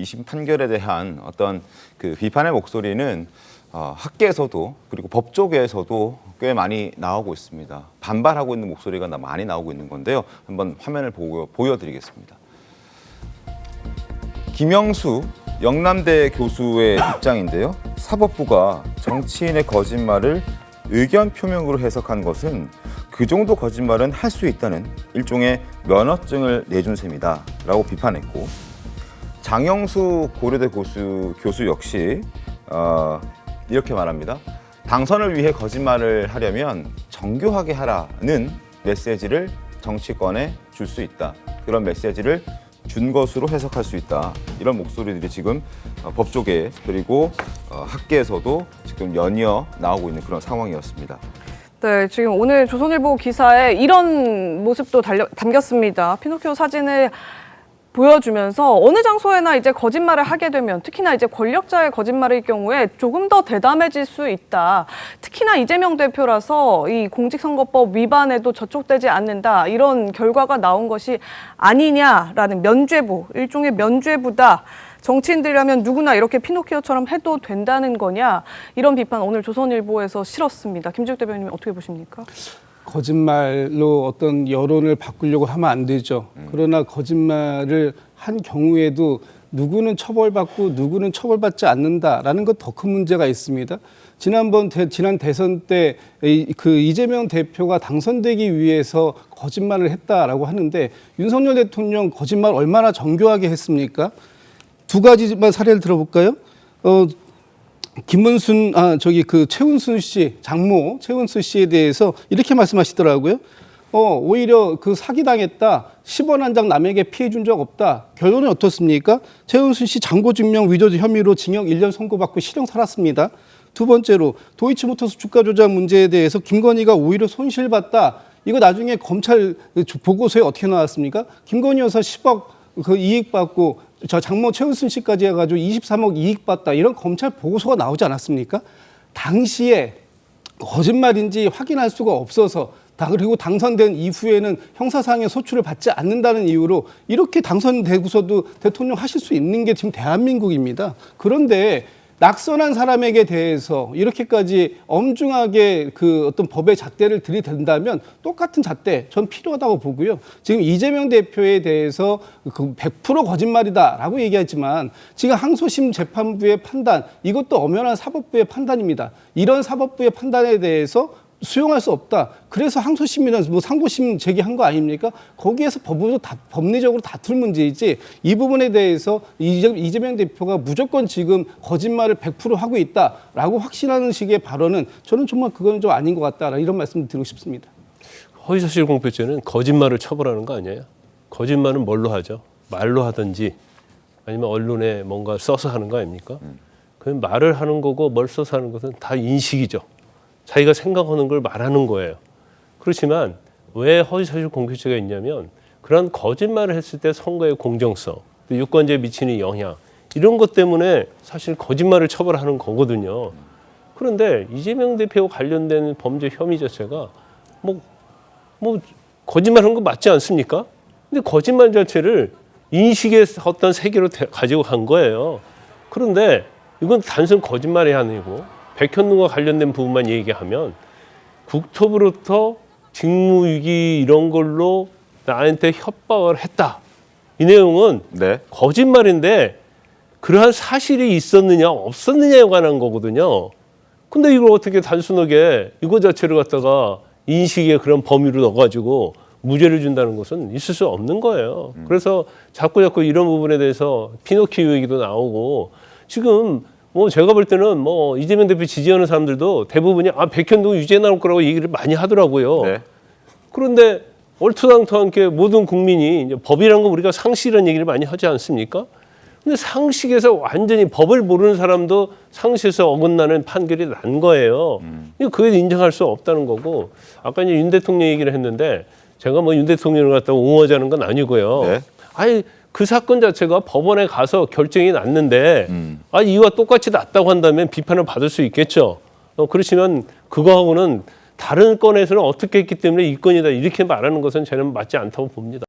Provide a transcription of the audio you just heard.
2심 판결에 대한 어떤 그 비판의 목소리는 학계에서도 그리고 법조계에서도 꽤 많이 나오고 있습니다. 반발하고 있는 목소리가 많이 나오고 있는 건데요. 한번 화면을 보여드리겠습니다. 김영수 영남대 교수의 입장인데요. 사법부가 정치인의 거짓말을 의견 표명으로 해석한 것은 그 정도 거짓말은 할 수 있다는 일종의 면허증을 내준 셈이다 라고 비판했고, 장영수 고려대 교수 역시 이렇게 말합니다. 당선을 위해 거짓말을 하려면 정교하게 하라는 메시지를 정치권에 줄 수 있다. 그런 메시지를 준 것으로 해석할 수 있다. 이런 목소리들이 지금 법조계 그리고 학계에서도 지금 연이어 나오고 있는 그런 상황이었습니다. 네, 지금 오늘 조선일보 기사에 이런 모습도 담겼습니다. 피노키오 사진을 보여주면서 어느 장소에나 이제 거짓말을 하게 되면, 특히나 이제 권력자의 거짓말일 경우에 조금 더 대담해질 수 있다. 특히나 이재명 대표라서 이 공직선거법 위반에도 저촉되지 않는다. 이런 결과가 나온 것이 아니냐라는 면죄부, 일종의 면죄부다. 정치인들이라면 누구나 이렇게 피노키오처럼 해도 된다는 거냐. 이런 비판 오늘 조선일보에서 실었습니다. 김재욱 대변인 어떻게 보십니까? 거짓말로 어떤 여론을 바꾸려고 하면 안 되죠. 그러나 거짓말을 한 경우에도 누구는 처벌받고 누구는 처벌받지 않는다라는 것 더 큰 문제가 있습니다. 지난 대선 때 그 이재명 대표가 당선되기 위해서 거짓말을 했다라고 하는데, 윤석열 대통령 거짓말 얼마나 정교하게 했습니까? 두 가지만 사례를 들어볼까요? 최은순 씨, 장모 최은순 씨에 대해서 이렇게 말씀하시더라고요. 오히려 그 사기당했다. 10원 한 장 남에게 피해 준 적 없다. 결론은 어떻습니까? 최은순 씨 잔고증명 위조 혐의로 징역 1년 선고받고 실형 살았습니다. 두 번째로 도이치모터스 주가 조작 문제에 대해서 김건희가 오히려 손실봤다. 이거 나중에 검찰 보고서에 어떻게 나왔습니까? 김건희 여사 10억 그 이익 받고 저 장모 최은순 씨까지 해가지고 23억 이익 받다, 이런 검찰 보고서가 나오지 않았습니까? 당시에 거짓말인지 확인할 수가 없어서, 그리고 당선된 이후에는 형사상의 소출을 받지 않는다는 이유로 이렇게 당선되고서도 대통령 하실 수 있는 게 지금 대한민국입니다. 그런데 낙선한 사람에게 대해서 이렇게까지 엄중하게 그 어떤 법의 잣대를 들이댄다면 똑같은 잣대 전 필요하다고 보고요. 지금 이재명 대표에 대해서 그 100% 거짓말이다라고 얘기하지만 지금 항소심 재판부의 판단, 이것도 엄연한 사법부의 판단입니다. 이런 사법부의 판단에 대해서 수용할 수 없다. 그래서 항소심이나 상고심 제기한 거 아닙니까? 거기에서 법리적으로 다툴 문제이지, 이 부분에 대해서 이재명 대표가 무조건 지금 거짓말을 100% 하고 있다라고 확신하는 식의 발언은 저는 정말 그건 좀 아닌 것 같다, 이런 말씀을 드리고 싶습니다. 허위사실 공표죄는 거짓말을 처벌하는 거 아니에요? 거짓말은 뭘로 하죠? 말로 하든지 아니면 언론에 뭔가 써서 하는 거 아닙니까? 그냥 말을 하는 거고 뭘 써서 하는 것은 다 인식이죠. 자기가 생각하는 걸 말하는 거예요. 그렇지만 왜 허위사실 공표죄가 있냐면, 그런 거짓말을 했을 때 선거의 공정성, 또 유권자에 미치는 영향, 이런 것 때문에 사실 거짓말을 처벌하는 거거든요. 그런데 이재명 대표와 관련된 범죄 혐의 자체가 뭐 거짓말한 거 맞지 않습니까? 근데 거짓말 자체를 인식의 어떤 세계로 가지고 간 거예요. 그런데 이건 단순 거짓말이 아니고 백현동과 관련된 부분만 얘기하면, 국토부로부터 직무유기 이런 걸로 나한테 협박을 했다. 이 내용은 네. 거짓말인데 그러한 사실이 있었느냐 없었느냐에 관한 거거든요. 근데 이걸 어떻게 단순하게 이거 자체를 갖다가 인식의 그런 범위로 넣어가지고 무죄를 준다는 것은 있을 수 없는 거예요. 그래서 자꾸 이런 부분에 대해서 피노키오 얘기도 나오고, 지금 제가 볼 때는 이재명 대표 지지하는 사람들도 대부분이 백현동 유죄 나올 거라고 얘기를 많이 하더라고요. 네. 그런데 얼토당토하게 모든 국민이 이제 법이라는 건 우리가 상식이라는 얘기를 많이 하지 않습니까? 근데 상식에서 완전히 법을 모르는 사람도 상식에서 어긋나는 판결이 난 거예요. 그게 인정할 수 없다는 거고, 아까 이제 윤 대통령 얘기를 했는데, 제가 윤 대통령을 갖다가 옹호하자는 건 아니고요. 네. 그 사건 자체가 법원에 가서 결정이 났는데 이와 똑같이 났다고 한다면 비판을 받을 수 있겠죠. 그렇지만 그거하고는 다른 건에서는 어떻게 했기 때문에 이 건이다 이렇게 말하는 것은 저는 맞지 않다고 봅니다.